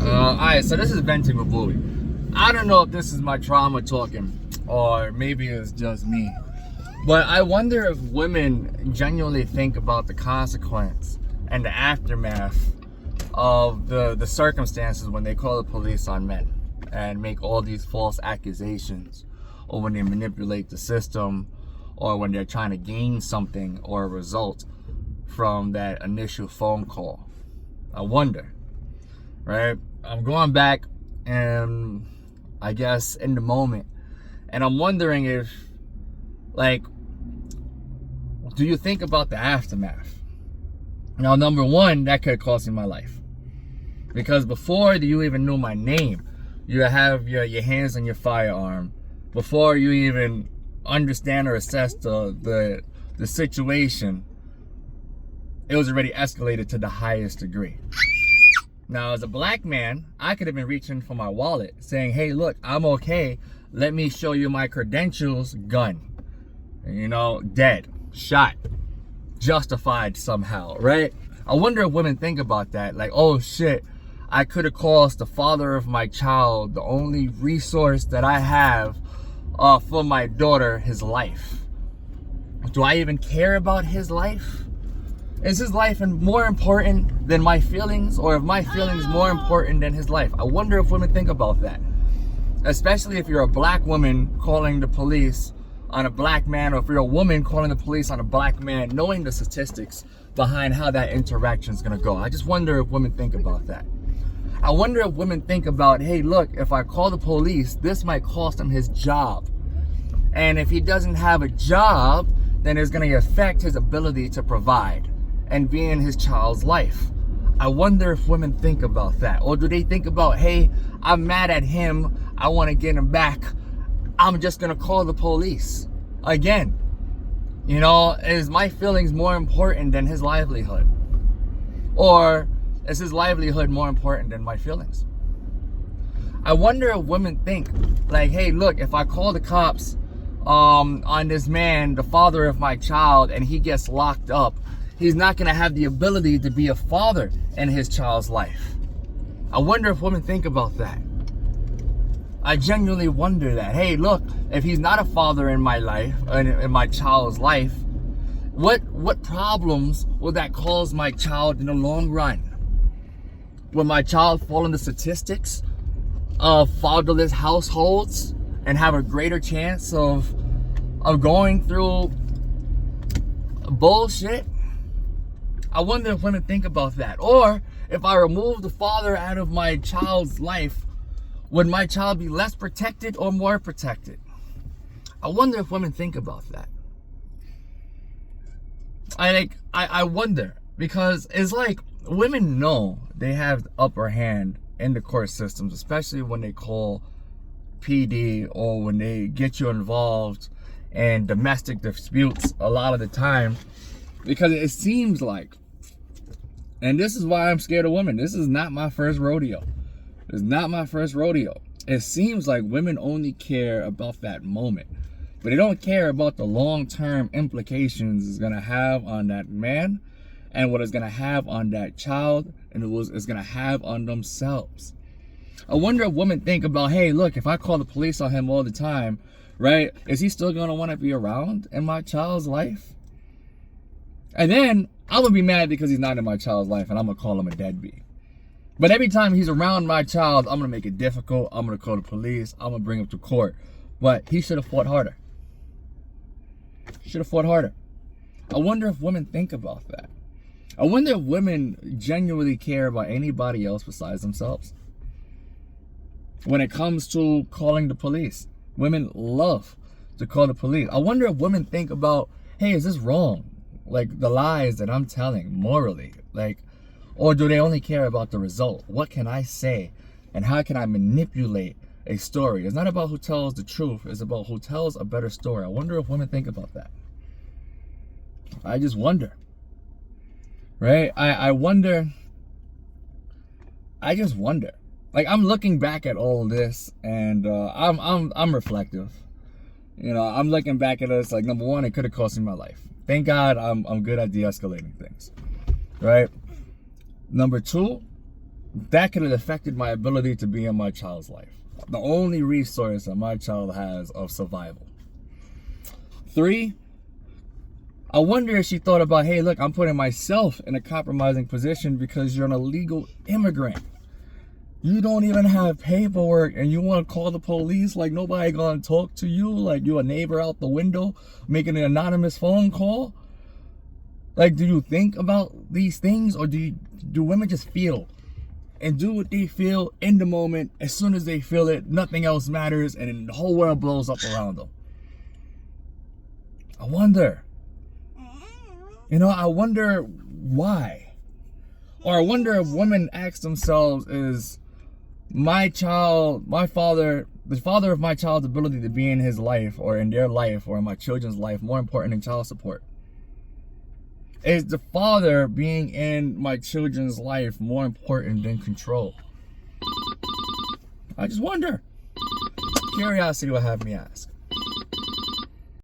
Alright, so this is venting with boobie. I don't know if this is my trauma talking, or maybe it's just me. But I wonder if women genuinely think about the consequence and the aftermath of the circumstances when they call the police on men and make all these false accusations, or when they manipulate the system, or when they're trying to gain something or a result from that initial phone call. I wonder, right? I'm going back and I guess in the moment, and I'm wondering if, like, do you think about the aftermath? Now, number one, that could cost me my life. Because before you even knew my name, you have your hands on your firearm. Before you even understand or assess the situation, it was already escalated to the highest degree. Now, as a black man, I could have been reaching for my wallet saying, hey, look, I'm okay. Let me show you my credentials. Gun. You know, dead. Shot. Justified somehow, right? I wonder if women think about that. Like, oh, shit, I could have cost the father of my child, the only resource that I have for my daughter, his life. Do I even care about his life? Is his life more important than my feelings, or are my feelings more important than his life? I wonder if women think about that. Especially if you're a black woman calling the police on a black man, or if you're a woman calling the police on a black man, knowing the statistics behind how that interaction is going to go. I just wonder if women think about that. I wonder if women think about, hey, look, if I call the police, this might cost him his job. And if he doesn't have a job, then it's going to affect his ability to provide and be in his child's life. I wonder if women think about that. Or do they think about, hey, I'm mad at him, I want to get him back, I'm just going to call the police. Again, you know, is my feelings more important than his livelihood? Or is his livelihood more important than my feelings? I wonder if women think, like, hey, look, if I call the cops on this man, the father of my child, and he gets locked up, he's not going to have the ability to be a father in his child's life. I wonder if women think about that. I genuinely wonder that. Hey, look, if he's not a father in my life, in my child's life, what problems will that cause my child in the long run? Will my child fall in the statistics of fatherless households and have a greater chance of going through bullshit? I wonder if women think about that. Or if I remove the father out of my child's life, would my child be less protected or more protected? I wonder if women think about that. I wonder, because it's like women know they have the upper hand in the court systems, especially when they call PD or when they get you involved in domestic disputes a lot of the time, because it seems like, and this is why I'm scared of women, this is not my first rodeo. It's not my first rodeo. It seems like women only care about that moment, but they don't care about the long-term implications it's going to have on that man, and what it's going to have on that child, and what it's going to have on themselves. I wonder if women think about, hey, look, if I call the police on him all the time, right, is he still going to want to be around in my child's life? And then I'm going to be mad because he's not in my child's life, and I'm going to call him a deadbeat. But every time he's around my child, I'm going to make it difficult. I'm going to call the police. I'm going to bring him to court. But he should have fought harder. Should have fought harder. I wonder if women think about that. I wonder if women genuinely care about anybody else besides themselves. When it comes to calling the police, women love to call the police. I wonder if women think about, hey, is this wrong? Like the lies that I'm telling morally, like, or do they only care about the result? What can I say and how can I manipulate a story? It's not about who tells the truth, it's about who tells a better story. I wonder if women think about that. I just wonder. Right? I wonder. I just wonder. Like, I'm looking back at all this, and I'm reflective. You know, I'm looking back at this like, number one, it could have cost me my life. Thank God I'm good at de-escalating things. Right? Number two, that could have affected my ability to be in my child's life. The only resource that my child has of survival. 3, I wonder if she thought about, hey, look, I'm putting myself in a compromising position because you're an illegal immigrant. You don't even have paperwork and you want to call the police like nobody gonna talk to you, like you a neighbor out the window making an anonymous phone call? Like, do you think about these things, or do women just feel and do what they feel in the moment? As soon as they feel it, nothing else matters, and then the whole world blows up around them. I wonder. I wonder why. Or I wonder if women ask themselves, is the father of my child's ability to be in his life or in their life or in my children's life more important than child support? Is the father being in my children's life more important than control? I just wonder. Curiosity will have me ask.